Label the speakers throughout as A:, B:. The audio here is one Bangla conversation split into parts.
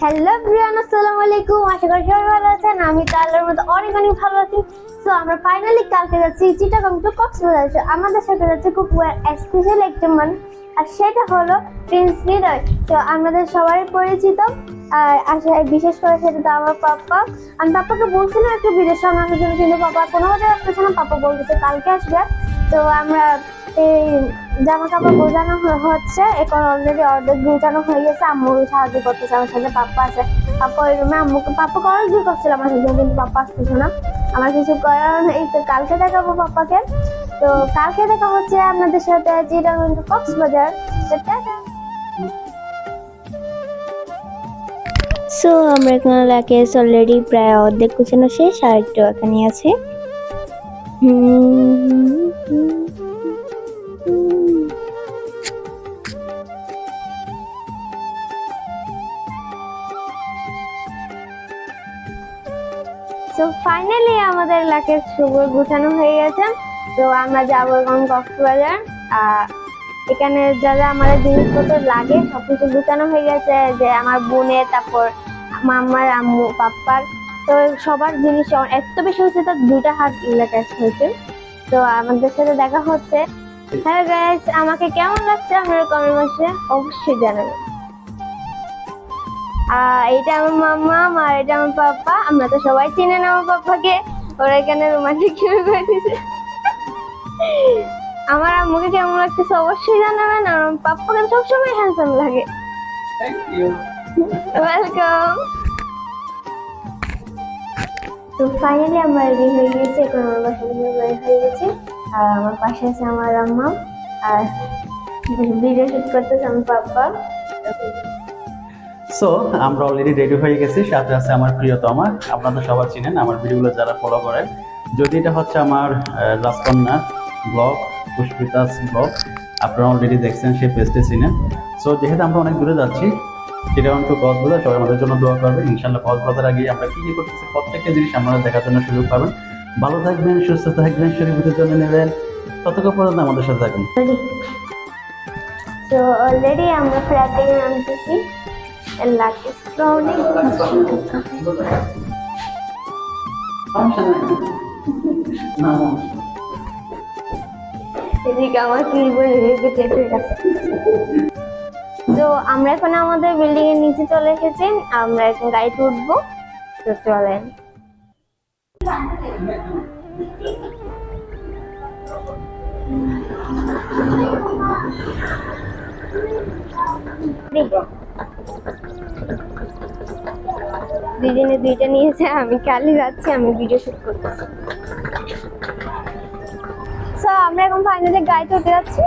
A: হ্যালো এভরিওয়ান, আসসালামু আলাইকুম। আশা করি সবাই ভালো আছেন। আমি তো আল্লাহর মতো অনেক অনেক ভালো আছি। সো আমরা ফাইনালি কালকে যাচ্ছি চিটাগং টু কক্সবাজার। আমাদের সাথে যাচ্ছে খুব স্পেশাল একটা মানুষ, আর সেটা হলো প্রিন্স হৃদয়। তো আমাদের সবাই পরিচিত, আর বিশেষ করে সেটা তো আমার পাপ্পা। আমি পাপ্পাকে বলছিলাম একটু বিদেশ সামলানোর জন্য, কিন্তু পাপ্পা কোনোভাবে আসতেছে না। পাপ্পা বলতেছে কালকে আসবে। তো আমরা এই জামা কাপড় গোছানো হচ্ছে, এখন অলরেডি অর্ধেক গোছানো হয়ে গেছে। আম্মু সাহায্য করতেছে আমার সাথে, পাপ্পা আছে। পাপ্পা ওই রুমে, আম্মুকে পাপ্পা অনেক দূর করছিল আমার সাথে, কিন্তু পাপ্পা আসতেছে না। আমার কিছু করার নেই, তো কালকে দেখাবো পাপ্পাকে। তো কালকে দেখা হচ্ছে আপনাদের সাথে চিটাগং টু কক্সবাজার।
B: সো আমরা এখানে লাগেজ অলরেডি প্রায় অর্ধেক গুছানো শেষ, আর একটু এখানে আছে।
A: তো ফাইনালি আমাদের লাগেজ গুছানো হয়ে গেছে। তো আমরা যাবো এখন কক্সবাজার। এখানে যা যা আমাদের জিনিসপত্র লাগে সবকিছু গুছানো হয়ে গেছে, যে আমার বোনের, তারপর মামার, আম্মু, পাপ্পার। তো সবার জিনিস এত বেশি হয়েছে, তো 2টা হাত লাগেজ হয়েছে। তো আমাদের সাথে দেখা হচ্ছে। হ্যাঁ গাইস, আমাকে কেমন লাগছে আপনারা কমেন্ট বক্সে অবশ্যই জানাবেন। এটা আমার মাম্মা, আর এটা আমার পাপ্পা। আমরা তো সবাই চিনেন আমার পাপ্পাকে, ওরা এখানে রোমান্টিক শুরু করে দিয়েছে। আমার আম্মুকে কেমন লাগতেছে অবশ্যই জানাবেন। আর আমার পাপ্পাকে সবসময় হ্যান্ডসাম লাগে। ওয়েলকাম। তো ফাইনালি আমরা রেডি হয়ে গেছি, এখন আমার বাসা থেকে বের হয়ে গেছি। আর আমার পাশে আছে আমার আম্মা, আর ভিডিও শুট করতেছে আমার পাপ্পা।
C: সো আমরা অলরেডি রেডি হয়ে গেছি, সাথে আছে আমার প্রিয়তমা। আপনারা সবাই চিনেন আমার ভিডিওগুলো যারা ফলো করেন। যদি এটা হচ্ছে আমার রাজকন্যা ব্লগ, পুষ্পিতাস ব্লগ, আপনারা অলরেডি দেখছেন, সেই পেজটি চিনেন। সো যেহেতু আমরা অনেক দূরে যাচ্ছি, চিটাগং টু কক্সবাজার, সবাই আমাদের জন্য দোয়া করবেন। ইনশাল্লাহ কক্সবাজার আগে আমরা কি করতেছি প্রত্যেকটা জিনিস আপনারা দেখার জন্য সুযোগ পাবেন। ভালো থাকবেন, সুস্থ থাকবেন, শরীরের জন্য নেবেন। ততক্ষণ পর্যন্ত আমাদের সাথে থাকুন।
A: তো অলরেডি আমরা ফ্ল্যাট থেকে নামতেছি। লাগেজটা অনেক এদিকে আমার কি বলে তো আমরা এখন আমাদের বিল্ডিং এর নিচে চলে এসেছি। আমরা এখন গাড়িতে উঠবো। তো চলেন। দুজনে দুইটা নিয়েছে, আমি কালি যাচ্ছি, আমি ভিডিও শুট করতেছি। সো আমরা এখন ফাইনালি গাড়িতে উঠে যাচ্ছি।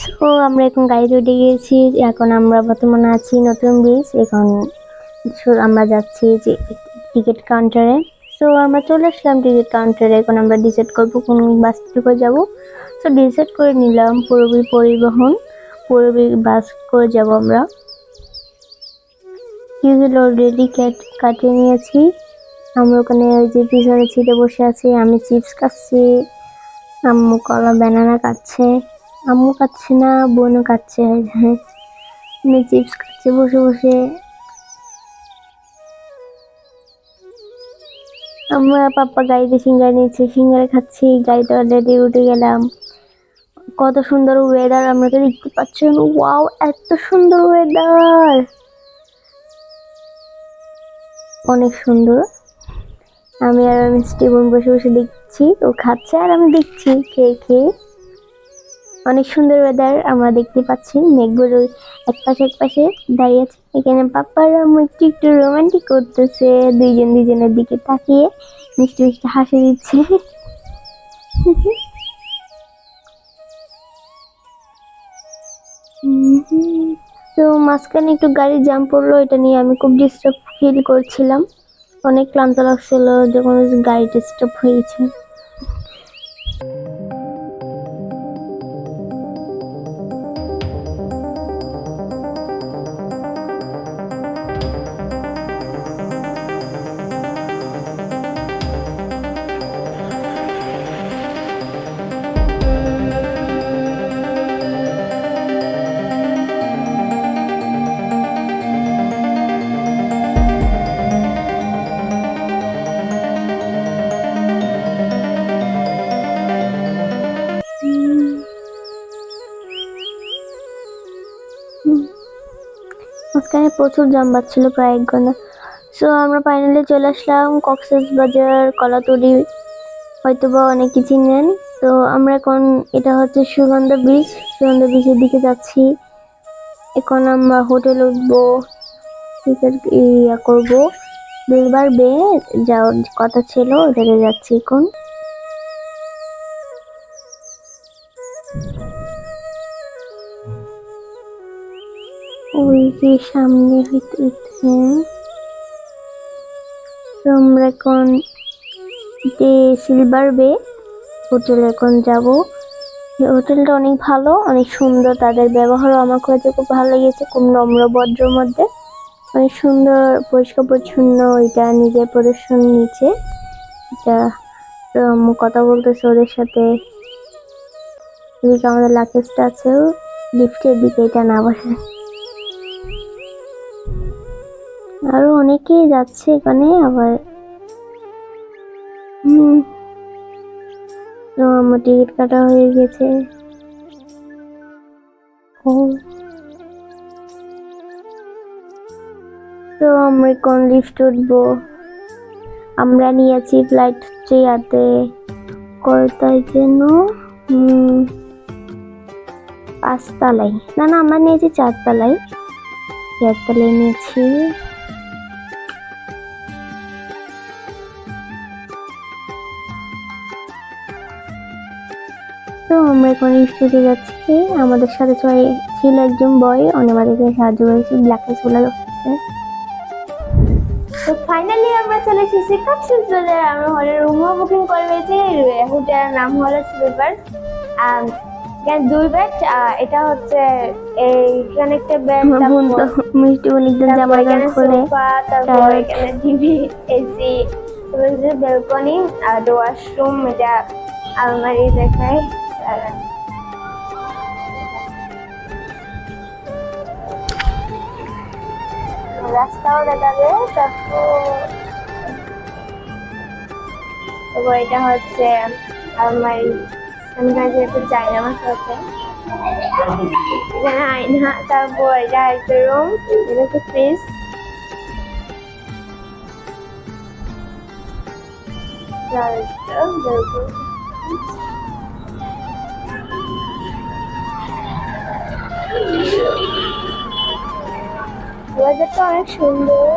B: সো আমরা এখন গাড়িতে উঠে গিয়েছি। এখন আমরা বর্তমানে আছি নতুন ব্রিজ। এখন আমরা যাচ্ছি যে টিকিট কাউন্টারে। সো আমরা চলে আসলাম টিকিট কাউন্টারে। এখন আমরা ডিসাইড করবো কোন বাস থেকে যাব। সো ডিসাইড করে নিলাম পূরবী পরিবহন, পূরবী বাস করে যাব আমরা। টিকিট অলরেডি কাটিয়ে নিয়েছি। আমরা ওখানে ওই যে পিছনে সিটে বসে আছি। আমি চিপস খাচ্ছি, আম্মু কলা ব্যানানা খাচ্ছে। আম্মু খাচ্ছে না, বোনও খাচ্ছে। হ্যাঁ, আমি চিপস খাচ্ছি বসে বসে। আমরা পাপ্পা গাড়িতে সিঙ্গারা নিয়েছে, সিঙ্গারা খাচ্ছি। গাড়িতে অলরেডি উঠে গেলাম। কত সুন্দর ওয়েদার, আমরা তো দেখতে পাচ্ছেন। ওয়াও, এত সুন্দর ওয়েদার, অনেক সুন্দর। আমি আর মিষ্টি বোন বসে বসে দেখছি, ও খাচ্ছে আর আমি দেখছি খেয়ে খেয়ে। অনেক সুন্দর ওয়েদার, আমরা দেখতে পাচ্ছি। মেঘগুলো এক পাশে দাঁড়িয়ে আছে। এখানে পাপ্পার আম্মু একটু একটু রোমান্টিক করতেছে, দুইজন দুইজনের দিকে তাকিয়ে মিষ্টি মিষ্টি হাসি দিচ্ছে। তো মাঝখানে একটু গাড়ি জ্যাম পড়লো, এটা নিয়ে আমি খুব ডিস্টার্ব ফিল করছিলাম। অনেক ক্লান্ত লাগছিল যখন গাড়ি ডিস্টার্ব হয়েছে। মাঝখানে প্রচুর জাম ছিল, প্রায় 1 ঘন্টা। সো আমরা ফাইনালি চলে আসলাম কক্সবাজার কলাতলি, হয়তোবা অনেকে চিনেন। তো আমরা এখন, এটা হচ্ছে সুগন্ধা ব্রিজ, সুগন্ধা ব্রিজের দিকে যাচ্ছি। এখন আমরা হোটেল উঠবো, টিকিট ইয়া করবো, দুইবার বে যাওয়ার কথা ছিল, ওটাতে যাচ্ছি এখন। ওই যে সামনে হইতে তো আমরা এখন যে সিলভার বে হোটেলে এখন যাব। এই হোটেলটা অনেক ভালো, অনেক সুন্দর, তাদের ব্যবহারও আমার কাছে খুব ভালো লেগেছে, খুব নম্র ভদ্রের মধ্যে, অনেক সুন্দর, পরিষ্কার পরিচ্ছন্ন। এটা নিজের প্রদর্শন নিচে, এটা কথা বলতেছে ওদের সাথে। এদিকে আমাদের লাগেজটা আছে লিফটের দিকে, এটা না বসে। আরো অনেকেই যাচ্ছে এখানে আবার। তো আমার টিকিট কাটা হয়ে গেছে। তো আমরা কোন লিফট উঠবো, আমরা নিয়েছি ফ্লাইট 3 কয়টায় যেন 5 তলায়, না আমরা নিয়েছি 4 তলায়, 4 তলায় নিয়েছি। তো আমরা এখন লিফটে যাচ্ছি, আমাদের সাথে ছিল একজন বয়, উনি আমাদেরকে সাহায্য করেছে, ব্ল্যাক গুলা করতেছে।
A: তো ফাইনালি আমরা চলে এসেছি কক্সবাজারে। আমরা হলের রুমও বুকিং করে নিয়েছি, হোটেলের নাম হলো সিলভার। এখানে 2 বেড, এটা হচ্ছে এইখানে একটা বেড,
B: আমার বোন তো মিষ্টি অনেকদিন জামা গান খুলে,
A: তারপর এখানে টিভি, এসি, ব্যালকনি আর ওয়াশরুম, এটা আলমারি দেখায়। রাস্তাও দেখাবে। তারপর এটা হচ্ছে আলমারি, এখানে যেহেতু চাইনা মাছ আছে, এখানে আয়না। তারপর এটা একটা রুম, এটা হচ্ছে ফ্রিজ। ওয়েদারটা অনেক সুন্দর।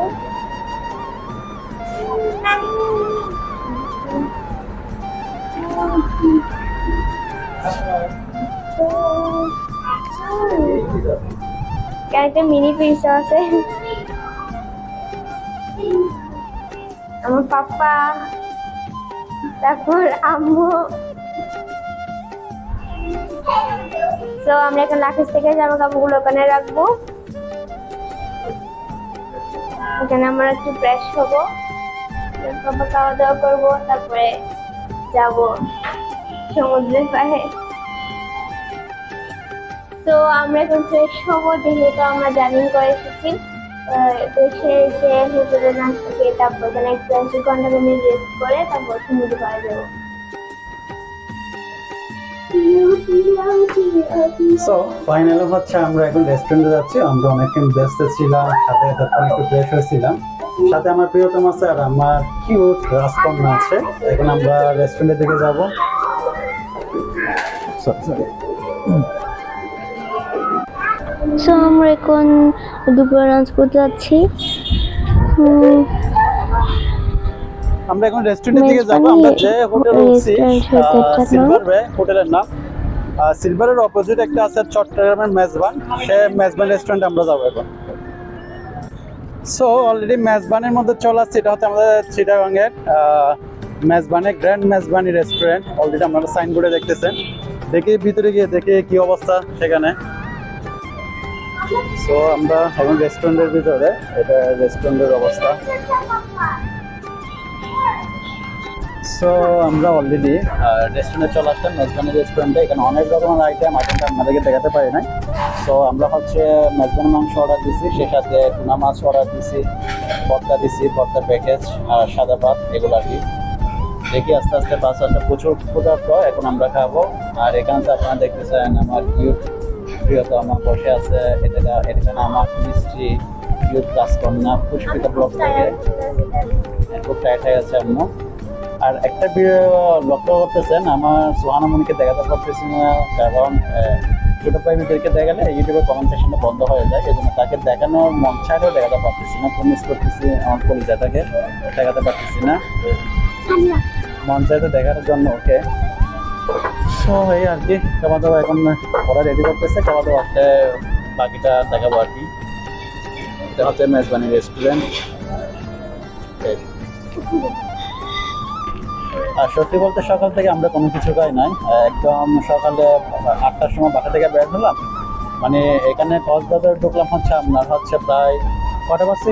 A: একটা মিনি পিস আছে, আমার পাপা, তারপর আম্মু। তো আমরা এখন লাকেজ থেকে জামা কাপড়গুলো ওখানে রাখবো। এখানে আমরা একটু ফ্রেশ হবো, তারপর খাওয়া দাওয়া করবো, তারপরে যাব সমুদ্রের পাড়ে। তো আমরা এখন ফ্রেশ হবো, যেহেতু আমরা জার্নি করে এসেছি। দেশে এসে হোটেলে নাস্তা খেয়ে তারপর এখানে একটু 1 ঘন্টা রেস্ট করে তারপর সমুদ্র পাড়ে যাবো।
C: সো ফাইনালি হচ্ছে আমরা এখন রেস্টুরেন্টে যাচ্ছি। আমরা অনেকক্ষণ ব্যস্ত ছিলাম, সাথে তখন একটু ফ্রেশ হয়েছিলাম, সাথে আমার প্রিয়তম আছে আর আমার কিউট রাজকন্যা আছে। এখন আমরা রেস্টুরেন্টের দিকে যাব।
B: সো আমরা এখন দুপুরে লাঞ্চ করতে যাচ্ছি।
C: আমরা এখন রেস্টুরেন্টের দিকে যাব। আমরা যে হোটেল উঠছি, সিলভার বে হোটেলের নাম। সিলভারের অপোজিট একটা আছে চট্টগ্রামের মেজবান, সে মেজবান রেস্টুরেন্টে আমরা যাবো এখন। সো অলরেডি মেজবানের মধ্যে চলে আসছে, এটা হচ্ছে আমাদের চিটাগাংয়ের মেজবানে গ্র্যান্ড মেজবানি রেস্টুরেন্ট। অলরেডি আপনারা সাইনবোর্ডে দেখতেছেন, দেখি ভিতরে গিয়ে দেখি কি অবস্থা সেখানে। সো আমরা এখন রেস্টুরেন্টের ভিতরে, এটা রেস্টুরেন্টের অবস্থা। সো আমরা অলরেডি রেস্টুরেন্টে চলে আসলাম, মেজবানি রেস্টুরেন্টে। এখানে অনেক রকমের আইটেম আপনাদেরকে দেখাতে পারি নাই। সো আমরা হচ্ছে মেজবানি মাংস অর্ডার দিছি, সে সাথে টুনা মাছ অর্ডার দিছি, ভর্তা দিছি, ভর্তার প্যাকেজ আর সাদা ভাত, এগুলো আর কি। দেখি আস্তে আস্তে প্রচুর ক্ষুধার্ত, এখন আমরা খাবো। আর এখানে তো আপনারা দেখতেছেন আমার কিউট প্রিয়তমা বসে আছে। এটা আমার মিষ্টি ইউথ রাজকন্যা পুষ্পিতা ব্লগ থেকে। খুব টাইট হয়ে আছে আম্মু। আর একটা লক্ষ্য করতেছেন, আমার সোহানা মনিকে দেখাতে পারতেছি না, কারণ ছোট প্রাইভেটদেরকে দেখালে ইউটিউবের কমেন্ট সেকশনটা বন্ধ হয়ে যায়। এই জন্য তাকে দেখানোর মন চাইলেও দেখাতে পারতেছি না। প্রমিস করতেছি আমার কলিজাটাকে দেখাতে পারতেছি না, মন চাইতে দেখানোর জন্য ওকে। সো এই আর কি, খাওয়া দাওয়া এখন ওরা রেডি করতেছে, খাওয়া দাওয়া আসলে বাকিটা দেখাবো আর কি। এটা হচ্ছে মেজবানি রেস্টুরেন্ট। আর সত্যি বলতে সকাল থেকে আমরা কোনো কিছু খাই নাই, একদম সকালে 8টার সময় বাসা থেকে বের হলাম। মানে এখানে কক্সবাজার ঢুকলাম হচ্ছে আপনার হচ্ছে প্রায় কটা বাজছে,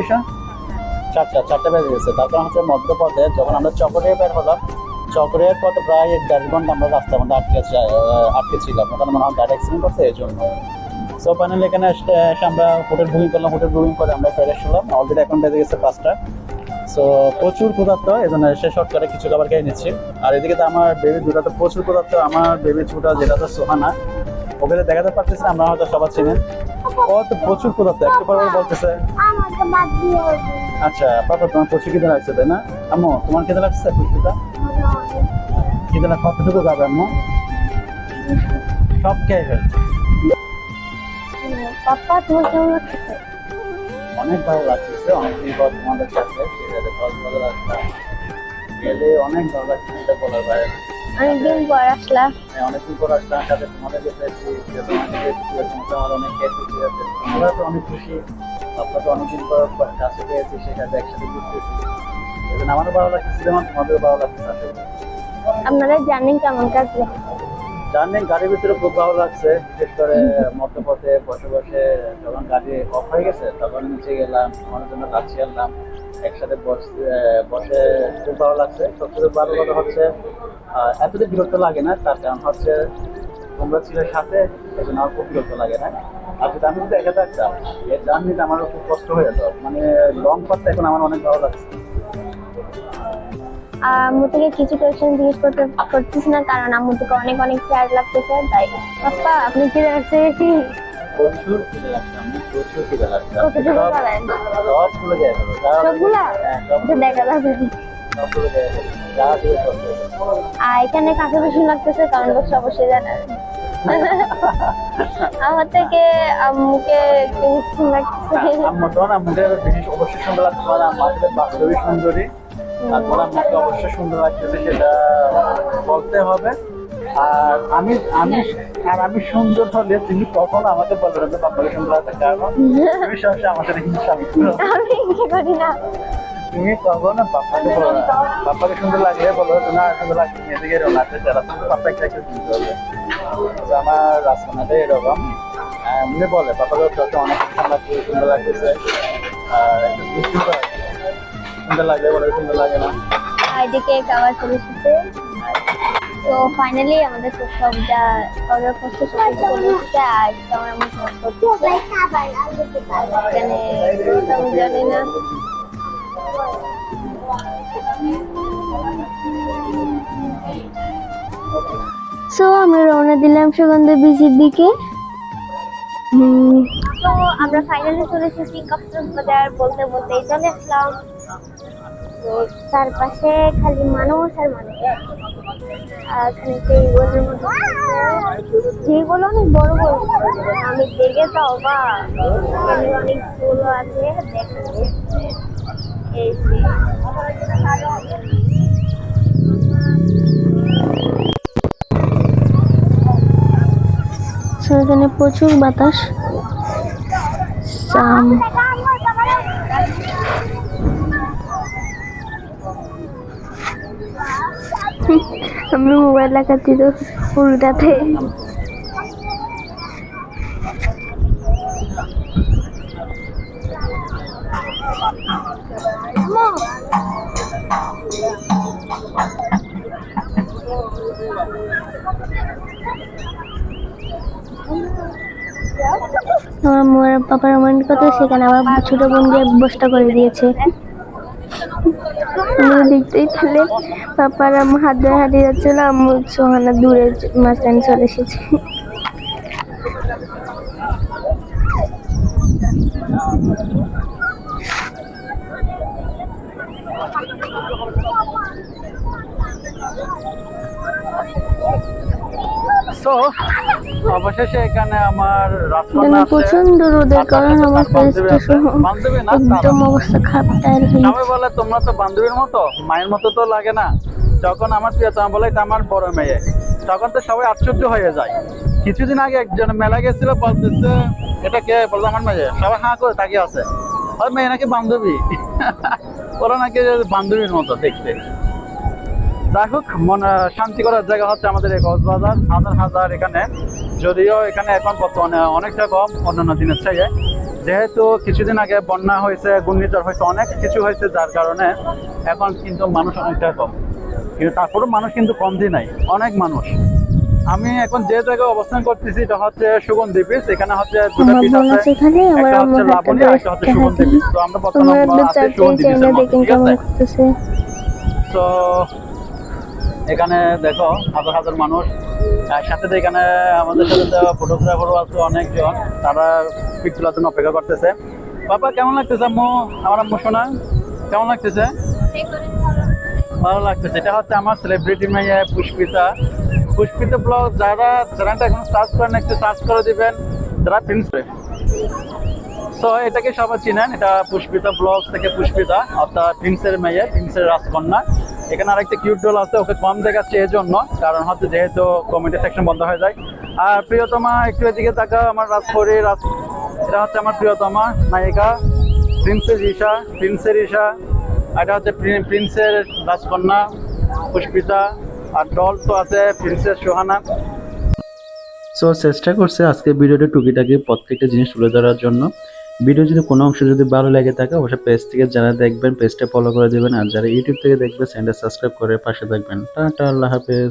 C: চারটে বেজে গেছে। তারপর হচ্ছে মধ্যপথে যখন আমরা চকরিয়া বের হলাম, চকরিয়ার পথে প্রায় 1.5 ঘন্টা আমরা রাস্তার মধ্যে আটকে ছিলাম, ওখানে মনে হয় গাড়ি অ্যাক্সিডেন্ট করছে এই জন্য। সো ফাইনালি এখানে এসে আমরা হোটেল বুকিং করলাম, হোটেল বুকিং করে আমরা ফ্রেশ হলাম। অলরেডি এখন বেজে গেছে 5টা। সো প্রচুর ক্ষুধার্ত, এই জন্য এসে শর্ট করে কিছু খাবার খেয়ে নিচ্ছি। আর এদিকে তো আমার বেবি দুটা তো প্রচুর ক্ষুধার্ত। আমার বেবি ছোটা যেটা তো সোহানা, ওকে তো দেখাতে পারতেছি না, আমরা হয়তো সবার চিনেন। ও তো প্রচুর ক্ষুধার্ত, একটু পর বলতেছে
A: আমাকে বাদ দিয়ে হবে।
C: আচ্ছা পাপা তোমার প্রচুর খিদে লাগছে তাই না? আম্মু তোমার খিদে লাগছে? পুষ্পিতা খিদে লাগছে, কতটুকু যাবে আম্মু? সব খেয়ে ফেলছে।
A: পাপা তোমার কেমন লাগছে?
C: অনেক ভালো লাগতেছে, অনেকদিন পর তোমাদের সাথে কক্সবাজার আসলাম, গেলে অনেক ভালো লাগছে, এটা বলার বাইরে।
A: অনেকদিন পর আসলাম।
C: অনেকদিন পর আসলাম, সাথে তোমাদের পেয়েছি, তোমাকে পেয়েছি, তোমাকে আমার অনেক খুশি আছে। আমরা তো অনেক খুশি, আপনার তো অনেকদিন পর কাছে পেয়েছি, সেটাতে একসাথে ঘুরতেছি। এই জন্য আমারও ভালো লাগতেছে, যেমন তোমাদেরও ভালো লাগতেছে।
A: আপনারা জানেন কেমন কাটলো?
C: জার্নি গাড়ির ভিতরে খুব ভালো লাগছে, বিশেষ করে মধ্যপথে বসে বসে যখন গাড়ি অফ হয়ে গেছে তখন নিচে গেলাম, আমার জন্য লাচ্ছি আনলাম, একসাথে বসে খুব ভালো লাগছে। সবচেয়ে ভালো কথা হচ্ছে এতদিন বিরক্ত লাগে না, তার কারণ হচ্ছে তোমরা ছিল সাথে, এই জন্য আমার খুব বিরক্ত লাগে না। আর যদি আমি যদি একা থাকতাম, এই জার্নিটা আমারও খুব কষ্ট হয়ে যেত। মানে লং পথটা এখন আমার অনেক ভালো লাগছে।
A: আম্মু থেকে কিছু কোয়েশ্চেন জিজ্ঞেস করতেছি না, কারণ আম্মু থেকে অনেক অনেক টায়ার্ড লাগতেছে। তাই পাপা আপনি কি লাগছে বেশি?
C: প্রচুর খিদে লাগছে, আমি প্রচুর খিদে লাগছে।
A: কতটুকু খাবেন?
C: সবগুলো খেয়ে ফেলো,
A: সবগুলা? তো দেখা যাবে।
C: সবগুলো খেয়ে ফেলো, যা দিয়ে করতে
A: আর এখানে কাকে বেশি লাগতেছে কারণ বক্স অবশ্যই জানেন। আমার থেকে আম্মুকে একটু বেশি লাগতেছে।
C: আম্মু তো না, আমাদের জিনিস অবশ্যই সুন্দর লাগছে, মানে আমাদের বাস্তবিক সুন্দরী। তারপর আমাকে অবশ্যই সুন্দর লাগতেছে, সেটা বলতে হবে। আর আমি সুন্দর হলে তুমি কখনো আমাকে বলবে না বাপ্পাকে সুন্দর লাগছে, কারণ তুমি সবসময় আমাদের হিংসা করো।
A: আমি কি করি না।
C: তুমি কখনো বাপ্পাকে বলো না, বাপ্পাকে সুন্দর লাগলে বলো না সুন্দর লাগছে, এদিকে এরকম লাগছে, যারা তুমি বাপ্পা একটা কিনতে হবে। আমার রাজকন্যাটাই এরকম, এমনি বলে বাপ্পাকে সবসময় অনেক সুন্দর লাগতেছে। আর একটা সুন্দর লাগলে বলে সুন্দর লাগে না।
A: এদিকে খাবার চলে এসেছে। তো ফাইনালি আমাদের তো সব যা অর্ডার করছে সব কিছু চলে এসেছে। আর কেমন এমন করতেছে এখানে তেমন জানি না।
B: সো আমরা রওনা দিলাম সুগন্ধা বিচের দিকে।
A: তো আমরা ফাইনালি চলে এসেছি কক্সবাজার, বলতে বলতেই চলে আসলাম। তো চারপাশে খালি মানুষ আর মানুষ। আর এখানে যেগুলোর মধ্যে যেগুলো অনেক বড় বড়, আমি দেখে তো অবাক। এখানে অনেক ফুলও আছে, দেখাচ্ছে এই যে।
B: সো এখানে প্রচুর বাতাস। আমি মোবাইল লাগাচ্ছি তো উল্টাতে। আমার মোর পাপার রোমান্ট কথা, সেখানে আমার ছোট বোন দিয়ে বসটা করে দিয়েছে। আমি দেখতেই পেলে পাপার আম্মু হাত ধরে হারিয়ে যাচ্ছিল, আম্মু সোহানা দূরে মাঝখানে চলে এসেছে।
C: সো অবশেষে এখানে আমার রাজকন্যা
B: এখানে
C: আছে।
B: প্রচন্ড রোদের কারণে আমার
C: বান্ধবী
B: ফেসটা
C: আছে।
B: সহ
C: বান্ধবী না,
B: একদম অবস্থা খারাপ টায়ার হয়ে
C: সবাই
B: গেছে।
C: বলে তোমরা তো বান্ধবীর মতো, মায়ের মতো তো লাগে না। যখন আমার প্রিয়তমা বলে এটা আমার বড় মেয়ে, তখন তো সবাই আশ্চর্য হয়ে যায়। কিছুদিন আগে একজন মেলা গেছিল, বলতেছে এটা কে, বললো আমার মেয়ে। সবাই হাঁ করে তাকিয়ে আছে, আর মেয়ে নাকি বান্ধবী। ওরা নাকি বান্ধবীর মতো দেখতে। যাই হোক, মনে শান্তি করার জায়গা হচ্ছে আমাদের এই কক্সবাজার। হাজার হাজার এখানে, যদিও এখানে এখন বর্তমানে অনেকটা কম অন্যান্য দিনের চেয়ে, যেহেতু কিছুদিন আগে বন্যা হয়েছে, ঘূর্ণিঝড় হয়েছে, অনেক কিছু হয়েছে, যার কারণে এখন কিন্তু মানুষ অনেকটা কম। কিন্তু তারপরেও মানুষ কিন্তু কমতি নাই, অনেক মানুষ। আমি এখন যে জায়গায় অবস্থান করতেছি এটা হচ্ছে সুগন্ধি বিচ। এখানে হচ্ছে দুটো
B: আমার
C: বিচ
B: বোন
C: আছে,
B: আছে এখানে, আমার
C: একটা
B: আম্মু
C: হচ্ছে
B: হাতটা
C: লাবণী,
B: ধরে
C: একটা হচ্ছে
B: দেখা
C: সুগন্ধি
B: দিই।
C: বিচ। তো আমরা
B: তোমরা
C: বর্তমানে
B: একটু
C: আছি
B: চাই
C: সুগন্ধি
B: চাই না
C: বিচের মধ্যে,
B: দেখেন
C: ঠিক
B: কেমন
C: আছে?
B: করতেছে।
C: তো এখানে দেখো হাজার হাজার মানুষ। সাথে তো এখানে আমাদের সাথে তো ফটোগ্রাফারও আছে অনেকজন, তারা পিক তোলার জন্য অপেক্ষা করতেছে। বাবা কেমন লাগতেছে আম্মু? আমার আম্মু শোনা কেমন লাগতেছে? ভালো লাগতেছে। এটা হচ্ছে আমার সেলিব্রিটি মেয়ে পুষ্পিতা। পুষ্পিতা ব্লগ, যারা চ্যানেলটা এখন সার্চ করেন একটু সার্চ করে দিবেন, যারা প্রিন্স। সো এটাকে সবাই চিনেন, এটা পুষ্পিতা ব্লগ থেকে পুষ্পিতা, অর্থাৎ প্রিন্সের মেয়ে, প্রিন্সের রাজকন্যা। এখানে আরেকটা কিউট ডল আছে, ওকে কম দেখাচ্ছে এই জন্য, কারণ হচ্ছে যেহেতু কমেডি সেকশন বন্ধ হয়ে যায়। আর প্রিয়তমা একটু এদিকে তাকা, আমার রাজপরী এটা হচ্ছে আমার প্রিয়তমা নায়িকা প্রিন্সের ঈশা। আর এটা হচ্ছে প্রিন্সের রাজকন্যা পুষ্পিতা। আর ডল তো আছে প্রিন্সেস সোহানা। সো চেষ্টা করছে আজকে ভিডিওটা টুকিটাকি প্রত্যেকটা জিনিস তুলে ধরার জন্য। ভিডিও যদি কোনো অংশ যদি ভালো লেগে থাকে, অবশ্যই পেজ থেকে যারা দেখবেন পেজটা ফলো করে দেবেন, আর যারা ইউটিউব থেকে দেখবেন চ্যানেলটা সাবস্ক্রাইব করে পাশে থাকবেন। টাটা, আল্লাহ হাফেজ।